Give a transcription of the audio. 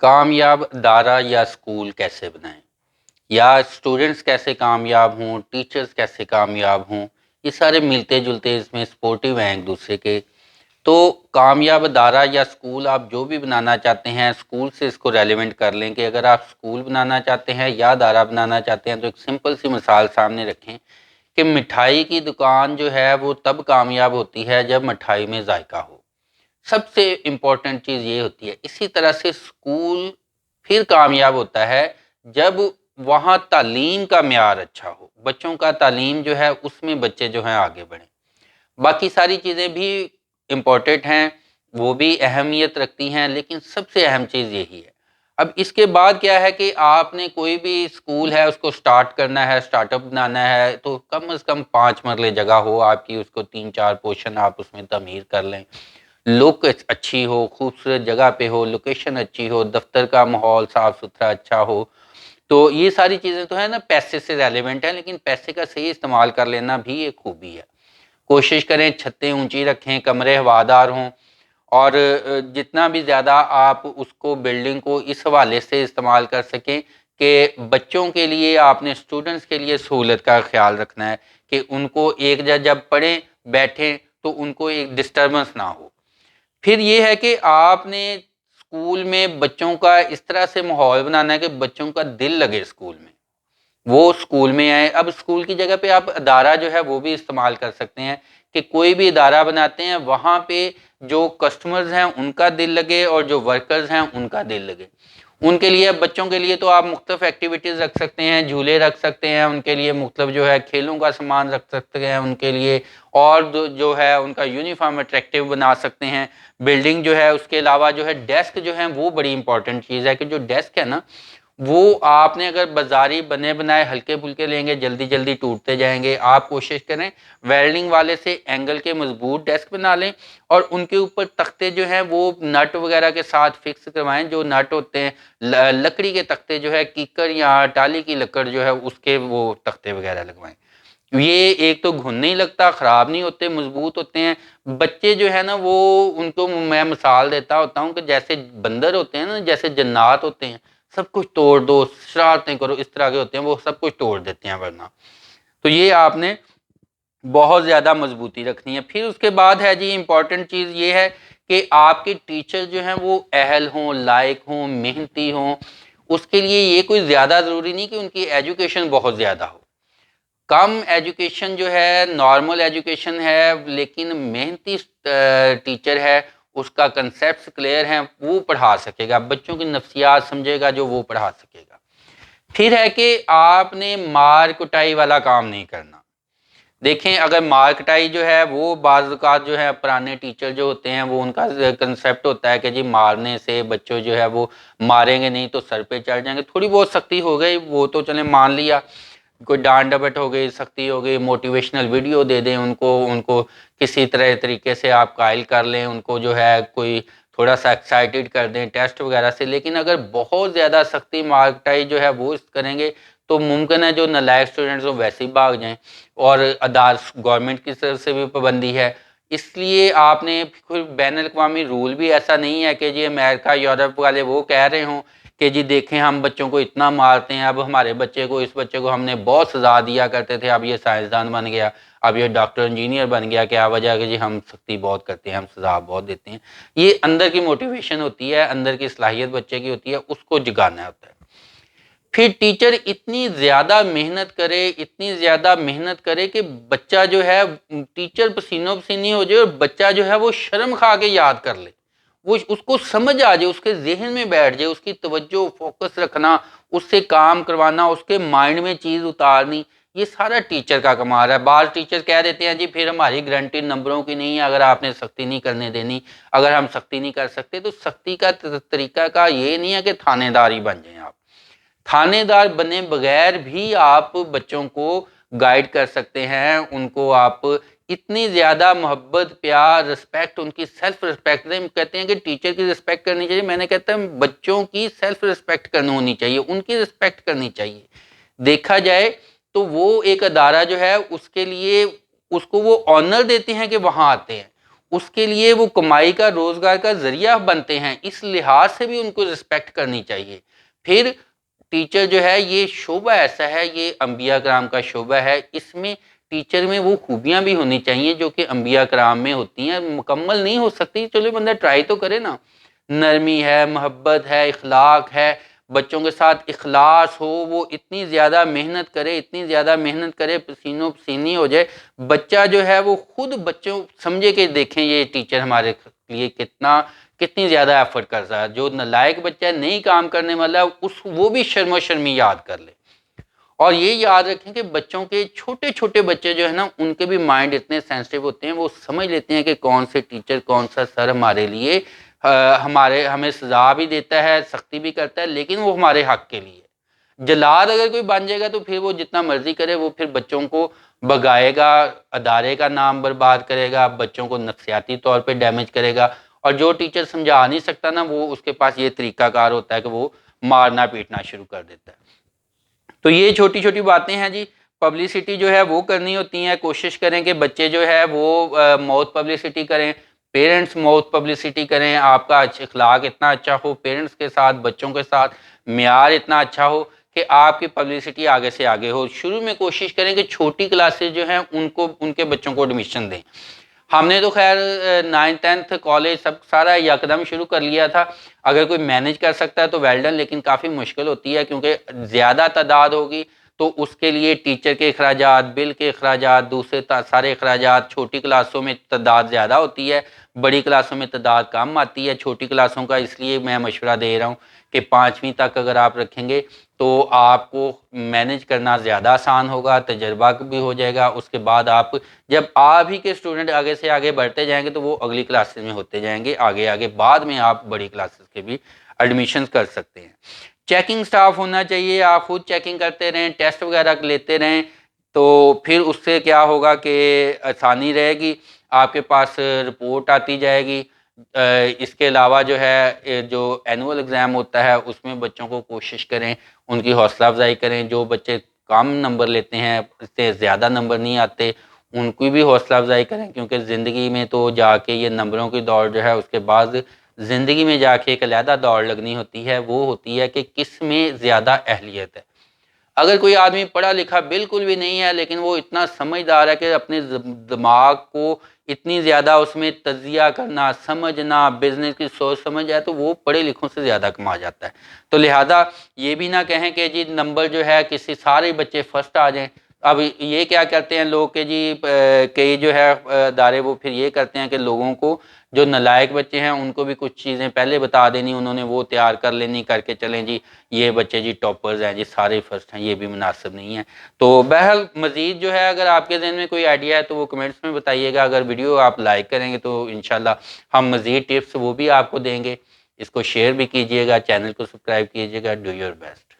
کامیاب ادارہ یا اسکول کیسے بنائیں، یا اسٹوڈنٹس کیسے کامیاب ہوں، ٹیچرز کیسے کامیاب ہوں، یہ سارے ملتے جلتے اس میں سپورٹیو ہیں ایک دوسرے کے۔ تو کامیاب ادارہ یا اسکول آپ جو بھی بنانا چاہتے ہیں، اسکول سے اس کو ریلیونٹ کر لیں کہ اگر آپ اسکول بنانا چاہتے ہیں یا ادارہ بنانا چاہتے ہیں تو ایک سمپل سی مثال سامنے رکھیں کہ مٹھائی کی دکان جو ہے وہ تب کامیاب ہوتی ہے جب مٹھائی میں ذائقہ ہو، سب سے امپورٹنٹ چیز یہ ہوتی ہے۔ اسی طرح سے اسکول پھر کامیاب ہوتا ہے جب وہاں تعلیم کا معیار اچھا ہو، بچوں کا تعلیم جو ہے اس میں بچے جو ہیں آگے بڑھیں۔ باقی ساری چیزیں بھی امپورٹنٹ ہیں، وہ بھی اہمیت رکھتی ہیں، لیکن سب سے اہم چیز یہی ہے۔ اب اس کے بعد کیا ہے کہ آپ نے کوئی بھی اسکول ہے اس کو سٹارٹ کرنا ہے، سٹارٹ اپ بنانا ہے، تو کم از کم 5 مرلے جگہ ہو آپ کی، اس کو 3-4 پورشن آپ اس میں تعمیر کر لیں، لک اچھی ہو، خوبصورت جگہ پہ ہو، لوکیشن اچھی ہو، دفتر کا ماحول صاف ستھرا اچھا ہو۔ تو یہ ساری چیزیں تو ہے نا پیسے سے ریلیونٹ ہیں، لیکن پیسے کا صحیح استعمال کر لینا بھی ایک خوبی ہے۔ کوشش کریں چھتیں اونچی رکھیں، کمرے ہوادار ہوں، اور جتنا بھی زیادہ آپ اس کو بلڈنگ کو اس حوالے سے استعمال کر سکیں کہ بچوں کے لیے آپ نے اسٹوڈنٹس کے لیے سہولت کا خیال رکھنا ہے کہ ان کو ایک جب پڑھیں بیٹھیں تو ان کو ایک ڈسٹربنس نہ ہو۔ پھر یہ ہے کہ آپ نے اسکول میں بچوں کا اس طرح سے ماحول بنانا ہے کہ بچوں کا دل لگے اسکول میں، وہ اسکول میں آئے۔ اب اسکول کی جگہ پہ آپ ادارہ جو ہے وہ بھی استعمال کر سکتے ہیں کہ کوئی بھی ادارہ بناتے ہیں وہاں پہ جو کسٹمرز ہیں ان کا دل لگے اور جو ورکرز ہیں ان کا دل لگے۔ ان کے لیے بچوں کے لیے تو آپ مختلف ایکٹیویٹیز رکھ سکتے ہیں، جھولے رکھ سکتے ہیں، ان کے لیے مختلف جو ہے کھیلوں کا سامان رکھ سکتے ہیں ان کے لیے، اور جو ہے ان کا یونیفارم اٹریکٹیو بنا سکتے ہیں۔ بلڈنگ جو ہے اس کے علاوہ جو ہے ڈیسک جو ہیں وہ بڑی امپورٹنٹ چیز ہے کہ جو ڈیسک ہے نا وہ آپ نے اگر بازاری بنے بنائے ہلکے پھلکے لیں گے جلدی جلدی ٹوٹتے جائیں گے۔ آپ کوشش کریں ویلڈنگ والے سے اینگل کے مضبوط ڈیسک بنا لیں، اور ان کے اوپر تختے جو ہیں وہ نٹ وغیرہ کے ساتھ فکس کروائیں، جو نٹ ہوتے ہیں لکڑی کے تختے جو ہے کیکر یا ٹالی کی لکڑ جو ہے اس کے وہ تختے وغیرہ لگوائیں۔ یہ ایک تو گھن نہیں لگتا، خراب نہیں ہوتے، مضبوط ہوتے ہیں۔ بچے جو ہے نا وہ ان کو میں مثال دیتا ہوتا ہوں کہ جیسے بندر ہوتے ہیں نا، جیسے جنات ہوتے ہیں، سب کچھ توڑ دو، شرارتیں کرو، اس طرح کے ہوتے ہیں، وہ سب کچھ توڑ دیتے ہیں ورنہ۔ تو یہ آپ نے بہت زیادہ مضبوطی رکھنی ہے۔ پھر اس کے بعد ہے جی امپورٹنٹ چیز یہ ہے کہ آپ کے ٹیچر جو ہیں وہ اہل ہوں، لائق ہوں، محنتی ہوں۔ اس کے لیے یہ کوئی زیادہ ضروری نہیں کہ ان کی ایجوکیشن بہت زیادہ ہو، کم ایجوکیشن جو ہے نارمل ایجوکیشن ہے لیکن محنتی ٹیچر ہے، اس کا کنسیپٹس کلیئر ہیں، وہ پڑھا سکے گا، بچوں کی نفسیات سمجھے گا جو وہ پڑھا سکے گا۔ پھر ہے کہ آپ نے مار کٹائی والا کام نہیں کرنا۔ دیکھیں اگر مار کٹائی جو ہے وہ بعض اوقات جو ہے پرانے ٹیچر جو ہوتے ہیں وہ ان کا کنسیپٹ ہوتا ہے کہ جی مارنے سے بچوں جو ہے وہ ماریں گے نہیں تو سر پہ چڑھ جائیں گے، تھوڑی بہت سختی ہو گئی وہ تو چلیں مان لیا، کوئی ڈانٹ ڈپٹ ہو گئی، سختی ہو گئی، موٹیویشنل ویڈیو دے دیں ان کو کسی طریقے سے آپ قائل کر لیں، ان کو جو ہے کوئی تھوڑا سا ایکسائٹیڈ کر دیں ٹیسٹ وغیرہ سے۔ لیکن اگر بہت زیادہ سختی مار کٹائی جو ہے وہ کریں گے تو ممکن ہے جو نالائق اسٹوڈنٹس وہ ویسے ہی بھاگ جائیں، اور گورنمنٹ کی طرف سے بھی پابندی ہے۔ اس لیے آپ نے کوئی بین الاقوامی رول بھی ایسا نہیں ہے کہ جی امریکہ یورپ والے وہ کہہ رہے ہوں کہ جی دیکھیں ہم بچوں کو اتنا مارتے ہیں، اب ہمارے بچے کو، اس بچے کو ہم نے بہت سزا دیا کرتے تھے، اب یہ سائنسدان بن گیا، اب یہ ڈاکٹر انجینئر بن گیا، کیا وجہ ہے کہ جی ہم سختی بہت کرتے ہیں، ہم سزا بہت دیتے ہیں۔ یہ اندر کی موٹیویشن ہوتی ہے، اندر کی صلاحیت بچے کی ہوتی ہے، اس کو جگانا ہوتا ہے۔ پھر ٹیچر اتنی زیادہ محنت کرے، اتنی زیادہ محنت کرے کہ بچہ جو ہے ٹیچر پسینوں پسینی ہو جائے اور بچہ جو ہے وہ شرم کھا کے یاد کر لے، وہ اس کو سمجھ آ جائے، اس کے ذہن میں بیٹھ جائے، اس کی توجہ فوکس رکھنا، اس سے کام کروانا، اس کے مائنڈ میں چیز اتارنی، یہ سارا ٹیچر کا کمال ہے۔ بعض ٹیچر کہہ دیتے ہیں جی پھر ہماری گارنٹی نمبروں کی نہیں ہے اگر آپ نے سختی نہیں کرنے دینی، اگر ہم سختی نہیں کر سکتے تو سختی کا طریقہ کا یہ نہیں ہے کہ تھانے دار ہی بن جائیں آپ۔ تھانے دار بنے بغیر بھی آپ بچوں کو گائیڈ کر سکتے ہیں، ان کو آپ اتنی زیادہ محبت، پیار، رسپیکٹ، ان کی سیلف رسپیکٹ دیں۔ کہتے ہیں کہ ٹیچر کی رسپیکٹ کرنی چاہیے، میں نے کہتا ہوں بچوں کی سیلف رسپیکٹ کرنی ہونی چاہیے، ان کی رسپیکٹ کرنی چاہیے۔ دیکھا جائے تو وہ ایک ادارہ جو ہے اس کے لیے اس کو وہ آنر دیتے ہیں کہ وہاں آتے ہیں، اس کے لیے وہ کمائی کا روزگار کا ذریعہ بنتے ہیں، اس لحاظ سے بھی ان کو رسپیکٹ کرنی چاہیے۔ پھر ٹیچر جو ہے یہ شعبہ ایسا ہے، یہ انبیاء کرام کا شعبہ ہے، اس میں ٹیچر میں وہ خوبیاں بھی ہونی چاہیے جو کہ انبیاء کرام میں ہوتی ہیں، مکمل نہیں ہو سکتی، چلو بندہ ٹرائی تو کرے نا، نرمی ہے، محبت ہے، اخلاق ہے، بچوں کے ساتھ اخلاص ہو، وہ اتنی زیادہ محنت کرے، اتنی زیادہ محنت کرے، پسینوں پسینی ہو جائے، بچہ جو ہے وہ خود بچوں سمجھے کہ دیکھیں یہ ٹیچر ہمارے لیے کتنی زیادہ ایفرٹ کر رہا ہے، جو نالائق بچہ ہے نہیں کام کرنے والا وہ بھی شرم و شرمی یاد کر لے۔ اور یہ یاد رکھیں کہ بچوں کے چھوٹے چھوٹے بچے جو ہے نا، ان کے بھی مائنڈ اتنے سینسٹیو ہوتے ہیں، وہ سمجھ لیتے ہیں کہ کون سے ٹیچر، کون سا سر ہمارے لیے ہمیں سزا بھی دیتا ہے، سختی بھی کرتا ہے، لیکن وہ ہمارے حق کے لیے۔ جلاد اگر کوئی بن جائے گا تو پھر وہ جتنا مرضی کرے، وہ پھر بچوں کو بگائے گا، ادارے کا نام برباد کرے گا، بچوں کو نفسیاتی طور پہ ڈیمیج کرے گا، اور جو ٹیچر سمجھا نہیں سکتا نا، وہ اس کے پاس یہ طریقہ کار ہوتا ہے کہ وہ مارنا پیٹنا شروع کر دیتا ہے۔ تو یہ چھوٹی چھوٹی باتیں ہیں جی، پبلسٹی جو ہے وہ کرنی ہوتی ہیں، کوشش کریں کہ بچے جو ہے وہ موت پبلسٹی کریں، پیرنٹس موت پبلسٹی کریں، آپ کا اخلاق اتنا اچھا ہو پیرنٹس کے ساتھ، بچوں کے ساتھ، معیار اتنا اچھا ہو کہ آپ کی پبلسٹی آگے سے آگے ہو۔ شروع میں کوشش کریں کہ چھوٹی کلاسز جو ہیں ان کے بچوں کو ایڈمیشن دیں۔ ہم نے تو خیر 9th 10th کالج سب سارا یکدم شروع کر لیا تھا، اگر کوئی مینج کر سکتا ہے تو ویل ڈن، لیکن کافی مشکل ہوتی ہے کیونکہ زیادہ تعداد ہوگی تو اس کے لیے ٹیچر کے اخراجات، بل کے اخراجات، دوسرے سارے اخراجات، چھوٹی کلاسوں میں تعداد زیادہ ہوتی ہے، بڑی کلاسوں میں تعداد کم آتی ہے۔ چھوٹی کلاسوں کا اس لیے میں مشورہ دے رہا ہوں کہ 5ویں تک اگر آپ رکھیں گے تو آپ کو مینج کرنا زیادہ آسان ہوگا، تجربہ بھی ہو جائے گا، اس کے بعد جب آپ ہی کے اسٹوڈنٹ آگے سے آگے بڑھتے جائیں گے تو وہ اگلی کلاسز میں ہوتے جائیں گے آگے، بعد میں آپ بڑی کلاسز کے بھی ایڈمیشن کر سکتے ہیں۔ چیکنگ سٹاف ہونا چاہیے، آپ خود چیکنگ کرتے رہیں، ٹیسٹ وغیرہ لیتے رہیں، تو پھر اس سے کیا ہوگا کہ آسانی رہے گی، آپ کے پاس رپورٹ آتی جائے گی۔ اس کے علاوہ جو ہے جو اینول ایگزام ہوتا ہے اس میں بچوں کو کوشش کریں، ان کی حوصلہ افزائی کریں، جو بچے کم نمبر لیتے ہیں، اس سے زیادہ نمبر نہیں آتے، ان کی بھی حوصلہ افزائی کریں، کیونکہ زندگی میں تو جا کے یہ نمبروں کی دوڑ جو ہے اس کے بعد زندگی میں جا کے ایک علیحدہ دوڑ لگنی ہوتی ہے، وہ ہوتی ہے کہ کس میں زیادہ اہلیت ہے۔ اگر کوئی آدمی پڑھا لکھا بالکل بھی نہیں ہے لیکن وہ اتنا سمجھدار ہے کہ اپنے دماغ کو اتنی زیادہ اس میں تجزیہ کرنا، سمجھنا، بزنس کی سوچ سمجھ جائے تو وہ پڑھے لکھوں سے زیادہ کما جاتا ہے۔ تو لہذا یہ بھی نہ کہیں کہ جی نمبر جو ہے کسی سارے بچے فرسٹ آ جائیں۔ اب یہ کیا کرتے ہیں لوگ کہ جی کئی جو ہے ادارے وہ پھر یہ کرتے ہیں کہ لوگوں کو جو نالائق بچے ہیں ان کو بھی کچھ چیزیں پہلے بتا دینی، انہوں نے وہ تیار کر لینی، کر کے چلیں جی یہ بچے جی ٹاپرز ہیں جی، سارے فرسٹ ہیں، یہ بھی مناسب نہیں ہے۔ تو بہرحال مزید جو ہے اگر آپ کے ذہن میں کوئی آئیڈیا ہے تو وہ کمنٹس میں بتائیے گا، اگر ویڈیو آپ لائک کریں گے تو انشاءاللہ ہم مزید ٹپس وہ بھی آپ کو دیں گے۔ اس کو شیئر بھی کیجئے گا، چینل کو سبسکرائب کیجئے گا۔ Do your best.